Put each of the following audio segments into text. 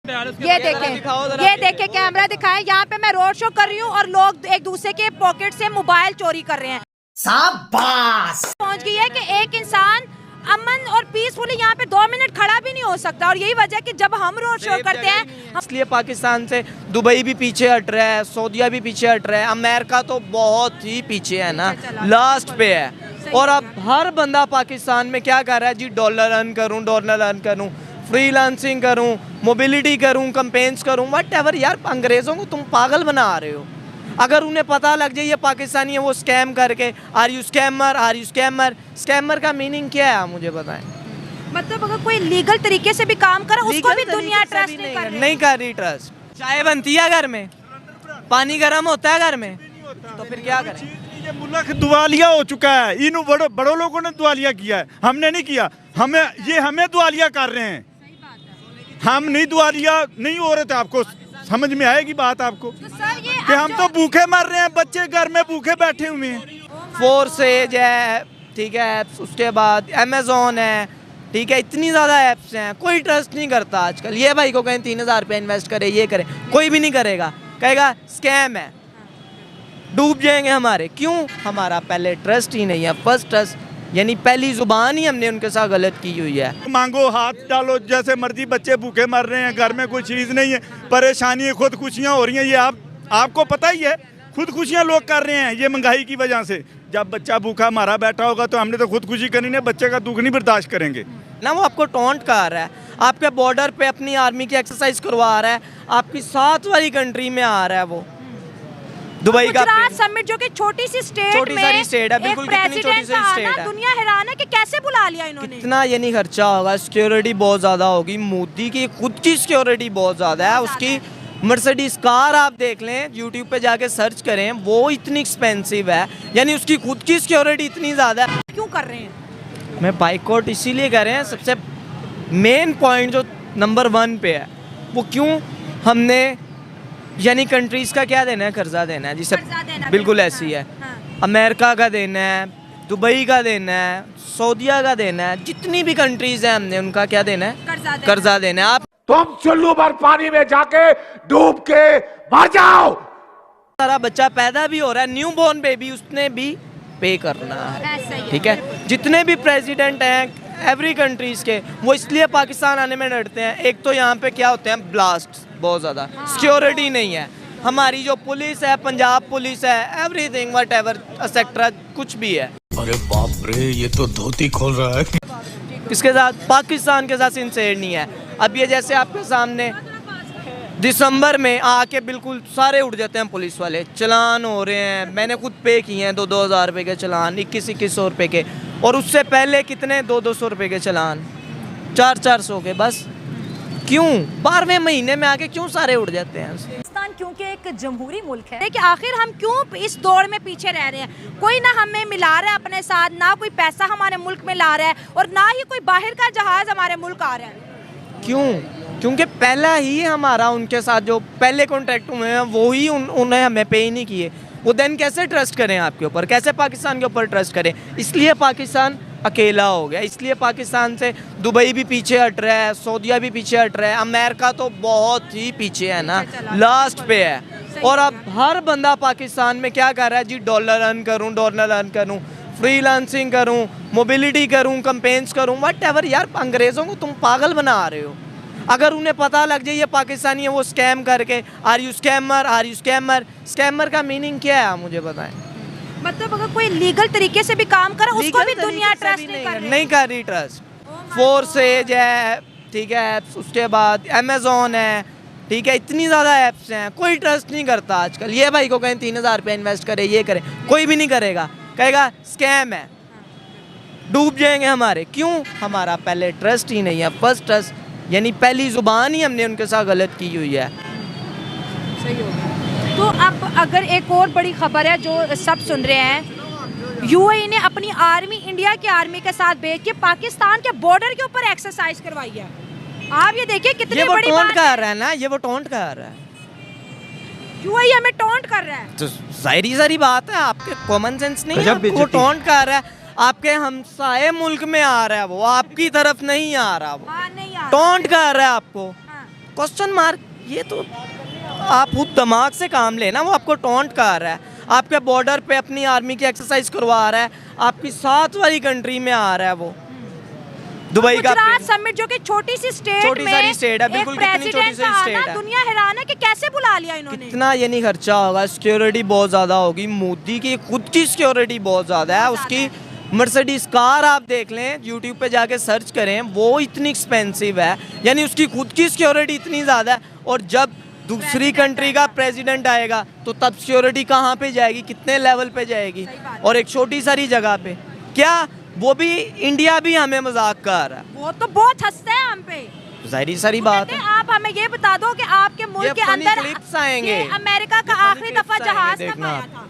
ये देखे कैमरा दिखाएं। यहाँ पे मैं रोड शो कर रही हूँ और लोग एक दूसरे के पॉकेट से मोबाइल चोरी कर रहे हैं। शाबाश। पहुँच गई है कि एक इंसान अमन और पीसफुली यहाँ पे 2 मिनट खड़ा भी नहीं हो सकता, और यही वजह कि जब हम रोड शो करते हैं, इसलिए पाकिस्तान से दुबई भी पीछे हट रहा है, सऊदीया भी पीछे हट रहा है, अमेरिका तो बहुत ही पीछे है ना, लास्ट पे है। और अब हर बंदा पाकिस्तान में क्या कर रहा है जी, डॉलर अर्न करूँ, फ्रीलांसिंग करूँ, मोबिलिटी करूँ, कैंपेन्स करूँ, व्हाटएवर। यार अंग्रेज़ों को तुम पागल बना रहे हो। अगर उन्हें पता लग जाए ये पाकिस्तानी है, वो स्कैम करके आर यू स्कैमर। स्कैमर का मीनिंग क्या है आप मुझे बताएं। मतलब अगर कोई लीगल तरीके से भी काम कर रहा है उसको भी दुनिया ट्रस्ट नहीं कर रही ट्रस्ट। चाय बनती है घर में, पानी गर्म होता है घर में, तो फिर क्या करें। ये मुल्क दुआलिया हो चुका है, इन बड़ों लोगों ने दुआलिया किया है, हमने नहीं किया। हमें दुआलिया कर रहे हैं, हम नहीं दुआलिया नहीं हो रहे थे। आपको समझ में आएगी बात आपको कि हम तो भूखे मर रहे हैं, बच्चे घर में भूखे बैठे हुए हैं। फोर्सेज है, ठीक है, उसके बाद अमेज़ॉन है, ठीक है, इतनी ज़्यादा ऐप्स हैं, कोई ट्रस्ट नहीं करता आजकल। ये भाई को कहें 3000 रुपये इन्वेस्ट करे, ये करे, कोई भी नहीं करेगा, कहेगा स्कैम है, डूब जाएंगे हमारे। क्यों? हमारा पहले ट्रस्ट ही नहीं है, फर्स्ट ट्रस्ट यानी पहली जुबान ही हमने उनके साथ गलत की हुई है। मांगो हाथ डालो जैसे मर्जी, बच्चे भूखे मर रहे हैं, घर में कोई चीज़ नहीं है, परेशानी है, खुदकुशियाँ हो रही हैं। ये आपको पता ही है, खुदकुशियाँ लोग कर रहे हैं ये महंगाई की वजह से। जब बच्चा भूखा मारा बैठा होगा तो हमने तो खुदकुशी करनी है, बच्चे का दुख नहीं बर्दाश्त करेंगे ना। वो आपको टॉन्ट कर रहा है, आपके बॉर्डर पे अपनी आर्मी की एक्सरसाइज करवा रहा है, आपकी 7 वाली कंट्री में आ रहा है वो दुबई का समिट, जो कि छोटी सी स्टेट है, बिल्कुल कितनी छोटी सी स्टेट है। दुनिया हैरान है कि कैसे बुला लिया इन्होंने। इतना ये नहीं खर्चा होगा, सिक्योरिटी बहुत ज़्यादा होगी, मोदी की खुद की सिक्योरिटी बहुत ज़्यादा है। उसकी मर्सिडीज कार आप देख लें, यूट्यूब पे जाके सर्च करें, वो इतनी एक्सपेंसिव है, यानी उसकी खुद की सिक्योरिटी इतनी ज़्यादा है। क्यों कर रहे हैं? मैं बाइकआउट इसीलिए कर रहे हैं, सबसे मेन पॉइंट जो नंबर 1 पे है वो क्यों, हमने यानी कंट्रीज़ का क्या देना है, कर्जा देना है, जिसे बिल्कुल ऐसी है। अमेरिका का देना है, दुबई का देना है, सऊदीया का देना है, जितनी भी कंट्रीज़ हैं हमने उनका क्या देना है, कर्जा देना है। आप तुम चुल्लू भर पानी में जाके डूब के मर जाओ। सारा बच्चा पैदा भी हो रहा है, न्यू बॉर्न बेबी, उसने भी पे करना है, ठीक है। जितने भी प्रेसिडेंट हैं एवरी कंट्रीज़ के, वो इसलिए पाकिस्तान आने में डरते हैं। एक तो यहाँ पे क्या होते हैं, ब्लास्ट बहुत ज़्यादा, सिक्योरिटी नहीं है। हमारी जो पुलिस है, पंजाब पुलिस है, एवरीथिंग व्हाटएवर एक्सेट्रा कुछ भी है। अरे बाप रे, ये तो धोती खोल रहा है। इसके साथ पाकिस्तान के साथ सिंसेर नहीं है। अब ये जैसे आपके सामने दिसंबर में आके बिल्कुल सारे उड़ जाते हैं पुलिस वाले, चलान हो रहे हैं, मैंने खुद पे किए हैं 2-2 हज़ार रुपये के चलान, 2100 रुपये के, और उससे पहले कितने 200-200 रुपये के चलान, 400-400 के। बस क्यों 12वें महीने में आके क्यों सारे उड़ जाते हैं? पाकिस्तान क्योंकि एक जमहूरी मुल्क है कि आखिर हम क्यों इस दौड़ में पीछे रह रहे हैं। कोई ना हमें मिला रहा है अपने साथ, ना कोई पैसा हमारे मुल्क में ला रहा है, और ना ही कोई बाहर का जहाज हमारे मुल्क आ रहा है। क्यों? क्योंकि पहला ही हमारा उनके साथ जो पहले कॉन्ट्रैक्ट हुए हैं वो ही उन्हें हमें पे ही नहीं किए। वो देन कैसे ट्रस्ट करें आपके ऊपर, कैसे पाकिस्तान के ऊपर ट्रस्ट करें? इसलिए पाकिस्तान अकेला हो गया, इसलिए पाकिस्तान से दुबई भी पीछे हट रहा है, सऊदीया भी पीछे हट रहा है, अमेरिका तो बहुत ही पीछे है ना, लास्ट पे है। और अब हर बंदा पाकिस्तान में क्या कर रहा है जी, डॉलर अर्न करूँ, फ्रीलांसिंग करूँ, मोबिलिटी करूँ, कैंपेन्स करूँ, व्हाटएवर। यार अंग्रेज़ों को तुम पागल बना रहे हो। अगर उन्हें पता लग जाए ये पाकिस्तानी है, वो स्कैम करके आर यू स्कैमर। स्कैमर का मीनिंग क्या है आप मुझे बताएं। मतलब अगर कोई लीगल तरीके से भी काम कर रहा है उसको भी दुनिया ट्रस्ट नहीं कर रही। ट्रस्ट। फोर्सेज है, ठीक है, उसके बाद अमेज़ॉन है, ठीक है, इतनी ज़्यादा ऐप्स हैं, कोई ट्रस्ट नहीं करता आजकल। ये भाई को कहें 3000 रुपये इन्वेस्ट करे, ये करे, कोई भी नहीं करेगा, कहेगा स्कैम है, डूब जाएंगे हमारे। क्यों? हमारा पहले ट्रस्ट ही नहीं है, फर्स्ट ट्रस्ट यानी पहली जुबान ही हमने उनके साथ गलत की हुई है। सही हो गया। तो अब अगर एक और बड़ी खबर है जो सब सुन रहे हैं, यूएई ने अपनी आर्मी इंडिया की आर्मी के साथ भेज के पाकिस्तान के बॉर्डर के ऊपर एक्सरसाइज करवाई है। आप ये देखिए कितनी बड़ी बात कर रहा है ना, ये वो टोंट कर रहा है, यूएई हमें टोंट कर रहा है। तो जाहिर सारी बात है, आपके कॉमन सेंस नहीं है, वो टोंट कर रहा है, आपके हमसाये मुल्क में आ रहा है, वो आपकी तरफ नहीं आ रहा, वो नहीं आ रहा, टोंट कर रहा है आपको। क्वेश्चन मार्क, ये तो आप खुद दिमाग से काम लेना। वो आपको टॉन्ट कर रहा है, आपके बॉर्डर पे अपनी आर्मी की एक्सरसाइज करवा रहा है, आपकी 7 वाली कंट्री में आ रहा है वो दुबई का। गुजरात समिट जो कि छोटी सी स्टेट छोटी में सारी स्टेट है, बिल्कुल कितनी छोटी सी स्टेट है। दुनिया हैरान है कि कैसे बुला लिया इन्होंने। कितना ये नहीं खर्चा होगा, सिक्योरिटी बहुत ज़्यादा होगी। मोदी की खुद की सिक्योरिटी बहुत ज़्यादा है। उसकी मर्सिडीज कार आप देख लें, यूट्यूब पे जाके सर्च करें, वो इतनी एक्सपेंसिव है, यानी उसकी खुद की सिक्योरिटी इतनी ज़्यादा है। और जब दूसरी कंट्री का प्रेसिडेंट आएगा तो तब सिक्योरिटी कहाँ पे जाएगी, कितने लेवल पे जाएगी, और एक छोटी सारी जगह पे। क्या वो भी, इंडिया भी हमें मजाक कर रहा है, वो तो बहुत हंसते हैं हम पे। जाहिर सारी बात है। आप हमें ये बता दो कि आपके मुल्क के अंदर क्लिप्स आएंगे, ये अमेरिका का आखिरी दफा जहाज कब आया था?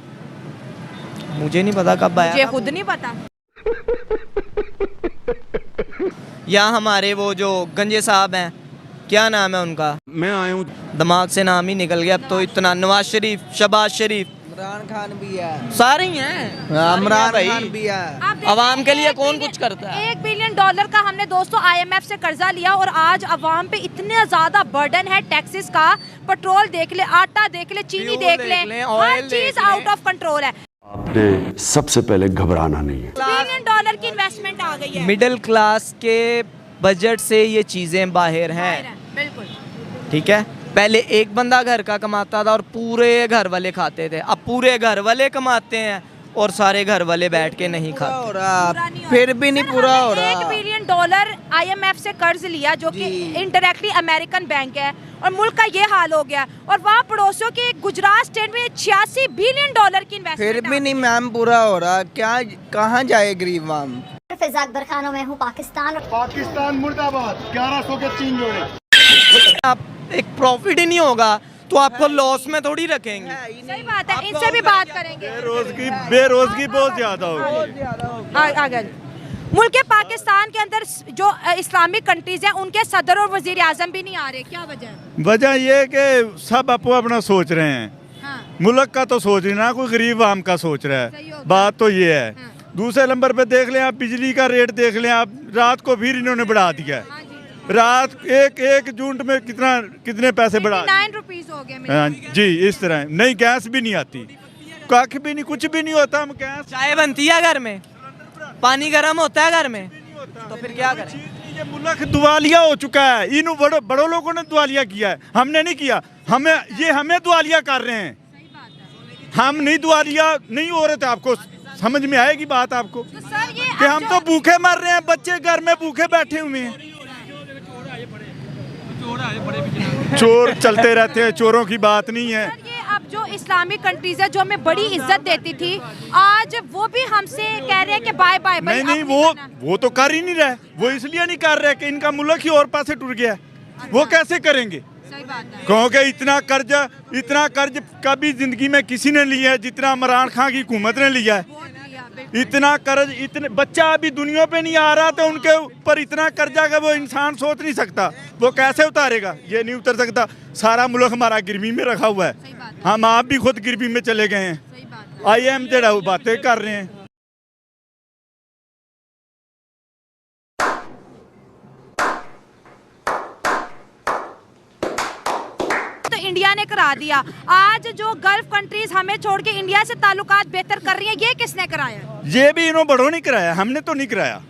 मुझे नहीं पता कब आया मुझे था। खुद नहीं पता। या हमारे वो जो गंजे साहब हैं, क्या नाम है उनका, मैं आया हूँ, दिमाग से नाम ही निकल गया अब तो। इतना नवाज शरीफ, शहबाज शरीफ, इमरान खान भी है, सारे ही हैं। इमरान भाई, खान भी है। आप देखिए, अवाम के लिए 1 कौन बिलियन- कुछ करता है? $1 बिलियन का हमने दोस्तों IMF से कर्जा लिया और आज अवाम पे इतना ज्यादा बर्डन है टैक्सेस का। पेट्रोल देख ले, आटा देख ले, चीनी फ्यूल देख देख ले, लें, हर ऑयल चीज देख लें। आउट ऑफ कंट्रोल है। आपने सबसे पहले घबराना नहीं है। $1 बिलियन की इन्वेस्टमेंट आ गई है। मिडिल क्लास के बजट से ये चीज़ें बाहर हैं, बिल्कुल। ठीक है। पहले एक बंदा घर का कमाता था और पूरे घर वाले खाते थे, अब पूरे घर वाले कमाते हैं और सारे घर वाले बैठ के नहीं पूरा खाते। हो रहा, फिर भी नहीं पूरा हो रहा। $1 बिलियन IMF से कर्ज लिया जो कि इंडायरेक्टली अमेरिकन बैंक है, और मुल्क का ये हाल हो गया। और वहाँ पड़ोसियों के गुजरात स्टेट में $86 बिलियन की इन्वेस्टमेंट। फिर भी नहीं मैम पूरा हो रहा, क्या कहाँ जाए गरीब मैम। फिजा अकबर खानों में हूँ पाकिस्तान मुर्दाबाद, 1100 के 3 जोड़े। आप एक प्रॉफिट ही नहीं होगा तो आपको लॉस में थोड़ी रखेंगे। सही बात है, इनसे भी बात करेंगे। बेरोजगी बहुत ज्यादा होगी। आगे मुल्क पाकिस्तान के अंदर जो इस्लामिक कंट्रीज हैं उनके सदर और वजीर आजम भी नहीं आ रहे, क्या वजह है? वजह ये है कि सब अपना अपना सोच रहे हैं। हाँ। मुल्क का तो सोच नहीं ना, कोई गरीब आम का सोच रहा सही है। हो गया। बात तो ये है। हाँ। दूसरे नंबर पे देख लें आप, बिजली का रेट देख लें आप, रात को फिर इन्होंने बढ़ा दिया है। हाँ जी। रात एक यूनिट में कितने पैसे बढ़ा दिए? 9 रुपीस हो गए मेरे। हाँ जी, इस तरह नई गैस भी नहीं आती, कख भी नहीं, कुछ भी नहीं होता। हम गैस, चाय बनती है घर में, पानी गर्म होता है घर में, तो फिर क्या करें? ये मुल्क दुआलिया हो चुका है। इन बड़ों लोगों ने दुआलिया किया है, हमने नहीं किया। हमें दुआलिया कर रहे हैं। हम नहीं दुआलिया नहीं हो रहे थे। आपको समझ में आएगी बात आपको तो सर ये कि हम तो भूखे मर रहे हैं, बच्चे घर में भूखे बैठे हुए हैं। चोर चलते रहते हैं, चोरों की बात नहीं है। सर ये अब जो इस्लामिक कंट्रीज है जो हमें बड़ी इज्जत देती थी, आज वो भी हमसे कह रहे हैं कि बाय बाय। नहीं, वो तो कर ही नहीं रहे। वो इसलिए नहीं कर रहे कि इनका मुल्क ही और पासे टूट गया है। वो कैसे करेंगे? सही बात है। क्योंकि इतना कर्ज कभी जिंदगी में किसी ने लिया है जितना इमरान खान की हुकूमत ने लिया है। इतना कर्ज, इतने बच्चा अभी दुनिया पे नहीं आ रहा तो उनके ऊपर इतना कर्जा का वो इंसान सोच नहीं सकता। वो कैसे उतारेगा? ये नहीं उतर सकता। सारा मुल्क हमारा गिरवी में रखा हुआ है। हम आप भी खुद गिरवी में चले गए हैं। IM जड़ा वो बातें कर रहे हैं। इंडिया ने करा दिया। आज जो गल्फ कंट्रीज हमें छोड़ के इंडिया से ताल्लुकात बेहतर कर रही हैं, ये किसने कराया? ये भी इन्होंने बड़ों नहीं कराया, हमने तो नहीं कराया।